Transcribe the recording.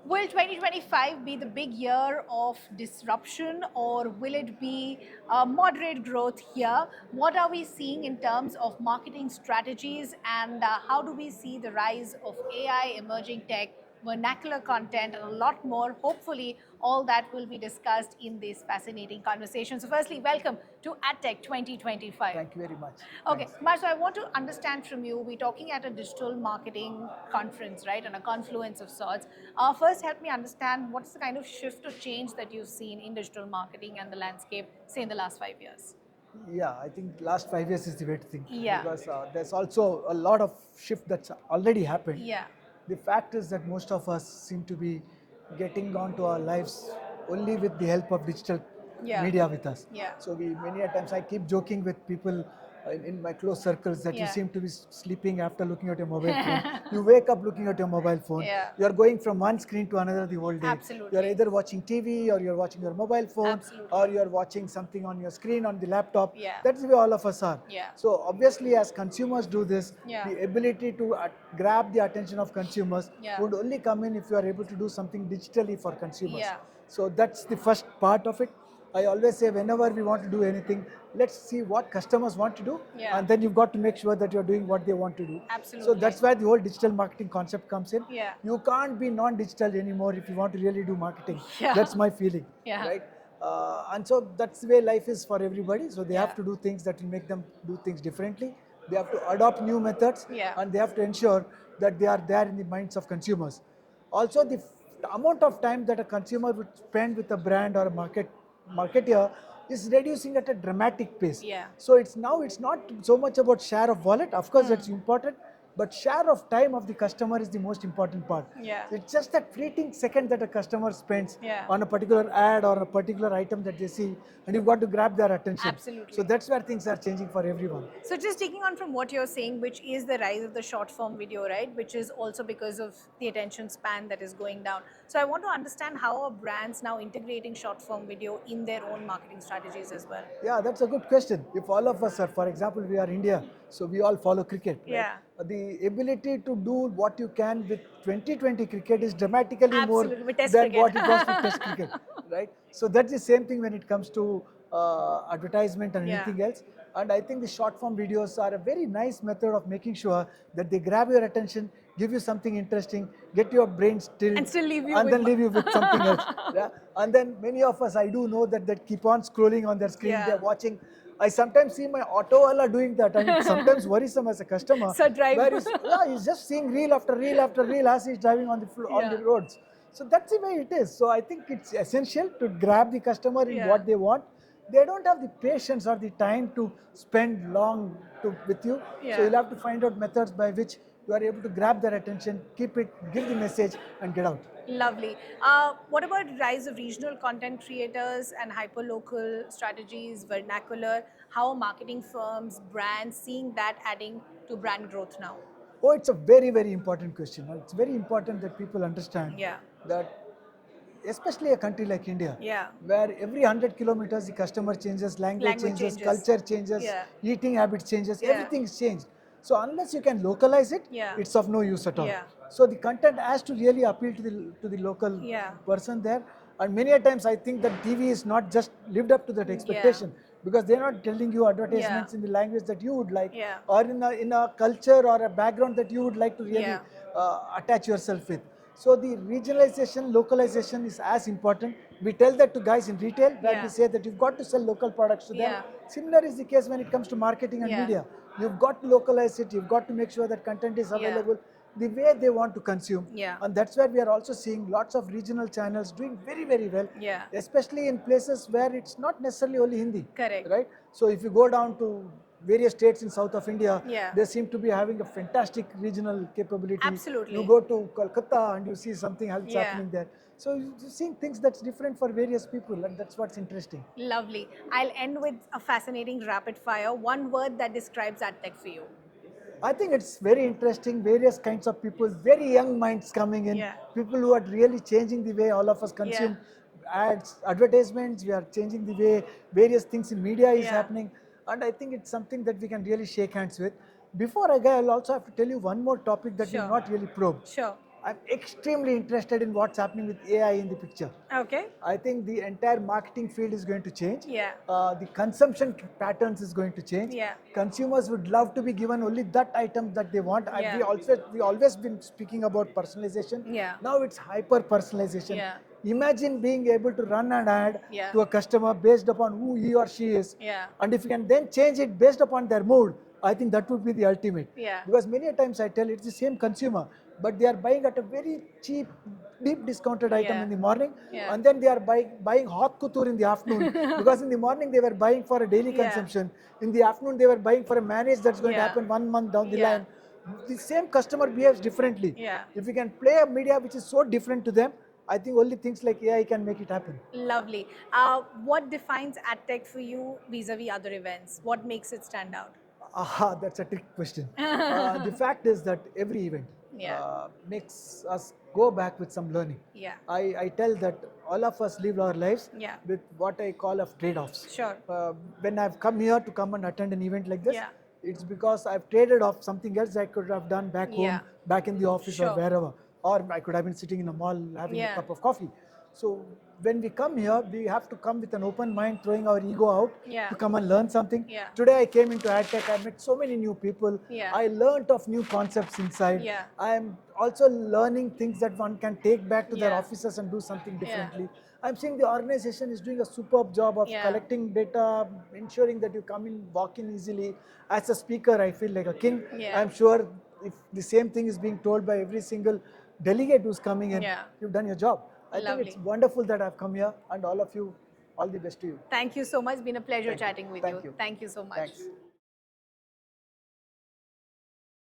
Will 2025 be the big year of disruption, or will it be moderate growth here? What are we seeing in terms of marketing strategies, and how do we see the rise of AI, emerging tech, vernacular content, and a lot more? Hopefully, all that will be discussed in this fascinating conversation. So, firstly, welcome to AdTech 2025. Thank you very much. Okay, Thanks. Kumar, so I want to understand from you, we're talking at a digital marketing conference, right, and a confluence of sorts. First, help me understand what's the kind of shift or change that you've seen in digital marketing and the landscape, say, in the last 5 years? Yeah, I think last 5 years is the way to think Yeah. because there's also a lot of shift that's already happened. Yeah. The fact is that most of us seem to be getting onto our lives only with the help of digital Yeah. media with us. Yeah. So we many a times I keep joking with people in my close circles that you Yeah. seem to be sleeping after looking at your mobile phone. You wake up looking at your mobile phone. Yeah. You are going from one screen to another the whole day. Absolutely. You are either watching TV or you are watching your mobile phone. Absolutely. Or you are watching something on your screen on the laptop. Yeah. That's the way all of us are. Yeah. So obviously as consumers do this, Yeah. the ability to grab the attention of consumers Yeah. would only come in if you are able to do something digitally for consumers. Yeah. So that's the first part of it. I always say whenever we want to do anything, let's see what customers want to do, Yeah. and then you've got to make sure that you're doing what they want to do. Absolutely. So that's where the whole digital marketing concept comes in. Yeah. You can't be non-digital anymore if you want to really do marketing. Yeah. That's my feeling. Yeah. Right? And so that's the way life is for everybody. So they Yeah. have to do things that will make them do things differently. They have to adopt new methods, Yeah. and they have to ensure that they are there in the minds of consumers. Also, the amount of time that a consumer would spend with a brand or a marketer is reducing at a dramatic pace. Yeah. So it's not so much about share of wallet. Of course, that's important, but share of time of the customer is the most important part. Yeah. It's just that fleeting second that a customer spends Yeah. on a particular ad or a particular item that they see, and you've got to grab their attention. Absolutely. So that's where things are changing for everyone. So just taking on from what you're saying, which is the rise of the short form video, right? Which is also because of the attention span that is going down. So I want to understand how are brands now integrating short form video in their own marketing strategies as well? Yeah, that's a good question. If all of us are, for example, we are India, so we all follow cricket. Right? Yeah. The ability to do what you can with 2020 cricket is dramatically Absolutely, with more Test than cricket. what it was with Test cricket, right? So that's the same thing when it comes to advertisement and Yeah. anything else. And I think the short form videos are a very nice method of making sure that they grab your attention, give you something interesting, get your brain still, And still leave you and with then leave you with something else. Yeah? And then many of us, I do know that keep on scrolling on their screen, Yeah. they're watching. I sometimes see my auto wala doing that, and it's sometimes worrisome as a customer. So drive. Where he's just seeing reel after reel after reel as he's driving on Yeah. the roads. So that's the way it is. So I think it's essential to grab the customer in Yeah. what they want. They don't have the patience or the time to spend long with you. Yeah. So you'll have to find out methods by which you are able to grab their attention, keep it, give the message, and get out. Lovely. What about rise of regional content creators and hyperlocal strategies, vernacular? How are marketing firms, brands seeing that adding to brand growth now? Oh, it's a very, very important question. It's very important that people understand Yeah. that, especially a country like India, Yeah. where every 100 kilometers the customer changes, language changes, culture changes, Yeah. eating habits changes, Yeah. everything's changed. So unless you can localize it, Yeah. it's of no use at all. Yeah. So the content has to really appeal to the local Yeah. person there. And many a times I think that TV is not just lived up to that expectation, because they're not telling you advertisements in the language that you would like, Yeah. or in a culture or a background that you would like to really Yeah. attach yourself with. So the regionalization, localization is as important. We tell that to guys in retail, where Yeah. we say that you've got to sell local products to them. Yeah. Similar is the case when it comes to marketing and Yeah. media. You've got to localize it. You've got to make sure that content is available the way they want to consume. Yeah. And that's where we are also seeing lots of regional channels doing very, very well. Yeah. Especially in places where it's not necessarily only Hindi. Correct. Right? So if you go down to various states in south of India, Yeah. they seem to be having a fantastic regional capability. Absolutely. You go to Kolkata and you see something else Yeah. happening there. So you're seeing things that's different for various people, and that's what's interesting. Lovely. I'll end with a fascinating rapid fire. One word that describes AdTech for you. I think it's very interesting, various kinds of people, very young minds coming in, Yeah. people who are really changing the way all of us consume ads, advertisements, we are changing the way various things in media is Yeah. happening, and I think it's something that we can really shake hands with. Before I go, I'll also have to tell you one more topic that Sure. we've not really probed. Sure. I'm extremely interested in what's happening with AI in the picture. Okay. I think the entire marketing field is going to change. Yeah. The consumption patterns is going to change. Yeah. Consumers would love to be given only that item that they want. And Yeah. we always been speaking about personalization. Yeah. Now it's hyper personalization. Yeah. Imagine being able to run an ad Yeah. to a customer based upon who he or she is. Yeah. And if you can then change it based upon their mood, I think that would be the ultimate. Yeah. Because many a times I tell it's the same consumer, but they are buying at a very cheap, deep discounted item Yeah. in the morning, Yeah. and then they are buying hot couture in the afternoon. Because in the morning they were buying for a daily Yeah. consumption. In the afternoon they were buying for a manage that's going to Yeah. happen 1 month down the Yeah. line. The same customer behaves differently. Yeah. If we can play a media which is so different to them, I think only things like AI can make it happen. Lovely. What defines AdTech for you vis-a-vis other events? What makes it stand out? Aha, that's a trick question. The fact is that every event Yeah. makes us go back with some learning. Yeah. I tell that all of us live our lives Yeah. with what I call of trade-offs. Sure. When I've come here to come and attend an event like this, Yeah. it's because I've traded off something else I could have done back home, Yeah. back in the office Sure. or wherever. Or I could have been sitting in a mall having Yeah. a cup of coffee. So when we come here, we have to come with an open mind, throwing our ego out Yeah. to come and learn something. Yeah. Today I came into AdTech, I met so many new people. Yeah. I learnt of new concepts inside. Yeah. I'm also learning things that one can take back to their Yeah. offices and do something Yeah. differently. I'm seeing the organization is doing a superb job of Yeah. collecting data, ensuring that you come in, walk in easily. As a speaker, I feel like a king. Yeah. I'm sure if the same thing is being told by every single delegate who's coming in, Yeah. you've done your job. I think it's Lovely. wonderful that I've come here, and all of you, all the best to you. Thank you so much. It's been a pleasure Thank you. chatting with Thank you. you. Thank you so much. Thanks.